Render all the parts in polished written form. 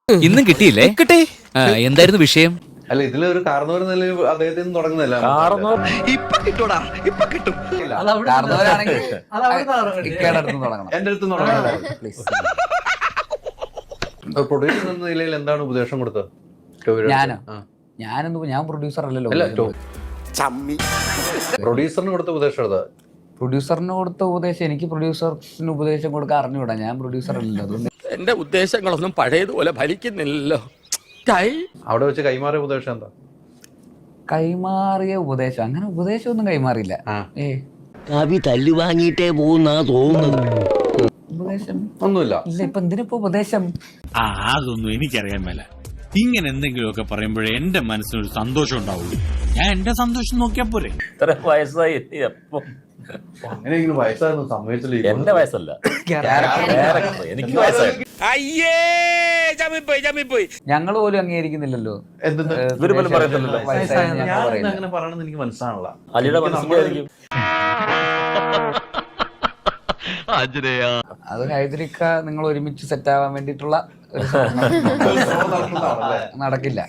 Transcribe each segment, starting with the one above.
ഇന്നും കിട്ടിയില്ലേ? കിട്ടി. എന്തായിരുന്നു വിഷയം? അല്ല, ഇതിലൊരു കാർന്നവർ നിലയിൽ അദ്ദേഹത്തിൽ നിന്ന് തുടങ്ങുന്നതല്ല. എന്റെ അടുത്ത് പ്രൊഡ്യൂസർ എന്ന നിലയിൽ എന്താണ് ഉപദേശം കൊടുത്തത്? ഞാൻ പ്രൊഡ്യൂസർ അല്ലല്ലോ. പ്രൊഡ്യൂസറിന് കൊടുത്ത ഉപദേശം എടുത്ത പ്രൊഡ്യൂസറിന് കൊടുത്ത ഉപദേശം എനിക്ക് പ്രൊഡ്യൂസറിന് ഉപദേശം കൊടുക്കാൻ അറിഞ്ഞൂടാ. ഞാൻ പ്രൊഡ്യൂസർ അല്ലല്ലോ. അതുകൊണ്ട് എന്റെ ഉദ്ദേശങ്ങളൊന്നും പഴയതുപോലെ ഫലിക്കുന്നില്ലല്ലോ. അവിടെ വെച്ച് കൈമാറിയ ഉപദേശം എന്താ? കൈമാറിയ ഉപദേശം, അങ്ങനെ ഉപദേശമൊന്നും കൈമാറിയില്ല. കവി തല്ലു വാങ്ങിയിട്ടേ പോകുന്നാ തോന്നുന്നത്. ഉപദേശം ഒന്നുമില്ല. ഇല്ല. ഇപ്പൊ എന്തിനിപ്പോ ഉപദേശം? അതൊന്നും എനിക്കറിയാൻ മേല. ഇങ്ങനെ എന്തെങ്കിലുമൊക്കെ പറയുമ്പോഴേ എന്റെ മനസ്സിനൊരു സന്തോഷം ഉണ്ടാവുള്ളൂ. ഞാൻ എന്റെ സന്തോഷം നോക്കിയാ പോരെ. ഇത്ര വയസ്സായി അങ്ങനെയെങ്കിലും വയസ്സായിരുന്നു സമ്മതിച്ചില്ല. എന്റെ വയസ്സല്ല, എനിക്ക് വയസ്സായി. ഞങ്ങൾ പോലും അംഗീകരിക്കുന്നില്ലല്ലോ. ഇവര് പോലും പറയുന്നില്ലല്ലോ. അങ്ങനെ പറയണമെന്ന് എനിക്ക് മനസ്സിലാണല്ലോ. അലിയുടെ മനസ്സിലായിരിക്കും. അത് ഹൈദരിക്ക നിങ്ങൾ ഒരുമിച്ച് സെറ്റ് ആവാൻ വേണ്ടിട്ടുള്ള ഒരു നടക്കില്ല.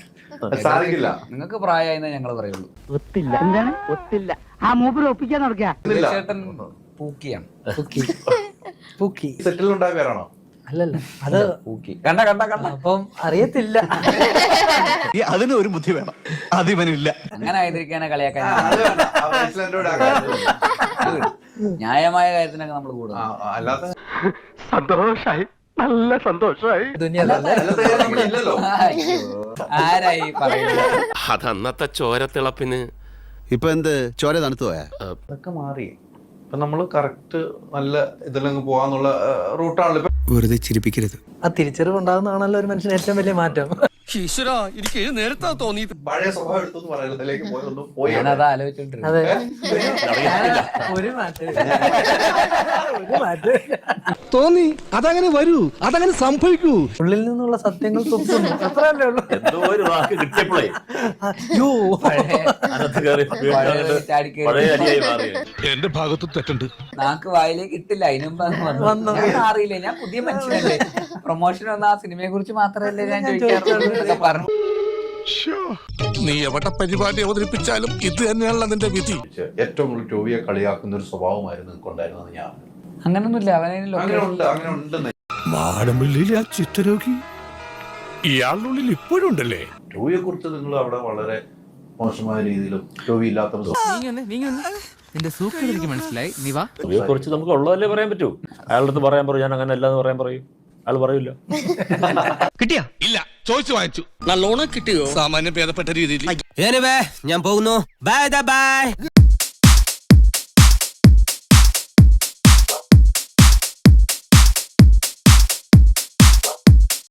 സാധിക്കില്ല. നിങ്ങൾക്ക് പ്രായമായിരുന്നേ ഞങ്ങൾ പറയുള്ളൂ. ഒത്തില്ല. എന്താണ് ഒത്തില്ല? ആ മൂപ്പര് ഒപ്പിക്കാൻ നടക്കുക. ചേട്ടൻ പൂക്കിയാണ്. പൂക്കി സെറ്റിലുണ്ടായ പേരാണോ? അല്ലല്ല, അത് പൂക്കി. കണ്ട അപ്പം അറിയത്തില്ല. അതിന് ഒരു ബുദ്ധി വേണം, അതിവനില്ല. അങ്ങനെ ആയിരിക്കാനെ കളിയാക്കാൻ ന്യായമായ കാര്യത്തിനൊക്കെ നമ്മൾ കൂടും. അല്ലാതെ സന്തോഷായി, നല്ല സന്തോഷായി. ആരായി പറയുന്നത്? അതന്നത്തെ ചോരത്തിളപ്പിന് ഇപ്പൊ എന്ത് ചോര തണുത്തു പോയാ? അതൊക്കെ മാറി. ഇപ്പൊ നമ്മള് കറക്റ്റ് നല്ല ഇതിലങ്ങ് പോവാന്നുള്ള റൂട്ടാണല്ലോ. വെറുതെ ചിരിപ്പിക്കരുത്. ആ തിരിച്ചറിവുണ്ടാകുന്നതാണല്ലോ ഒരു മനുഷ്യന് ഏറ്റവും വലിയ മാറ്റം. ഈശ്വരാ, എനിക്ക് നേരത്തെ തോന്നി പഴയ സ്വഭാവം എടുത്തു പറയുന്നതിലേക്ക് പോയി. ഞാനത് ആലോചിച്ചോണ്ടിരുന്നു. അതെ, ഒരു മാറ്റം തോന്നി, അതങ്ങനെ വരൂ, അതങ്ങനെ സംഭവിക്കൂ. ഉള്ളിൽ നിന്നുള്ള സത്യങ്ങൾ തുപ്പുന്നു, അത്രയല്ലേ ഉള്ളൂ. എന്തോ ഒരു വാക്ക് കിട്ടിയപ്പോഴേ അയ്യോ, അതിനകത്ത് കയറി പഴയ അടിയായി മാറി. എന്റെ ഭാഗത്ത് തെറ്റുണ്ട്. നാക്ക് വായിലേക്ക് ഇട്ടില്ല. അതിനുമ്പ് വന്നു. ഞാൻ അറിയില്ല, ഞാൻ പുതിയ മനുഷ്യനല്ലേ. പ്രൊമോഷൻ വന്ന ആ സിനിമയെ കുറിച്ച് മാത്രമല്ലേ ഞാൻ ചോദിക്കാറുള്ളൂ. പറഞ്ഞു നീ എവിടെ പരിപാടി അവതരിപ്പിച്ചാലും ഇത് തന്നെയാണല്ലോ നിന്റെ വിധി. ഏറ്റവും കൂടുതൽ ടോവിയെ കളിയാക്കുന്ന ഒരു സ്വഭാവമായിരുന്നു കൊണ്ടായിരുന്നത്. ഞാൻ അങ്ങനൊന്നുമില്ല. അവനെ അങ്ങനെ ഉണ്ട്. മാടമ്പള്ളിയിലെ ആ ചിത്രരോഗി ഇയാളുള്ളിൽ ഇപ്പോഴും ഉണ്ടല്ലേ? ടോവിയെ കുറിച്ച് നിങ്ങൾ അവിടെ വളരെ മോശമായ രീതിയിലും ടോവി ഇല്ലാത്ത നിന്റെ സൂക്കർ എനിക്ക് മനസ്സിലായി. നീ വാ. ഇവയെ കുറിച്ച് നമുക്ക് ഉള്ളതല്ലേ പറയാൻ പറ്റൂ. അയാളുടെ അടുത്ത് പറയാൻ പറയും, ഞാൻ അങ്ങനെ അല്ലാന്ന് പറയാൻ പറയും. അയാൾ പറയൂല. കിട്ടിയാ? ഇല്ല, ചോദിച്ചു വാങ്ങിച്ചു. നല്ലോണം കിട്ടിയോ? സാമാന്യം ഭേദപ്പെട്ട രീതിയിൽ. ഞാൻ പോകുന്നു. Bye bye.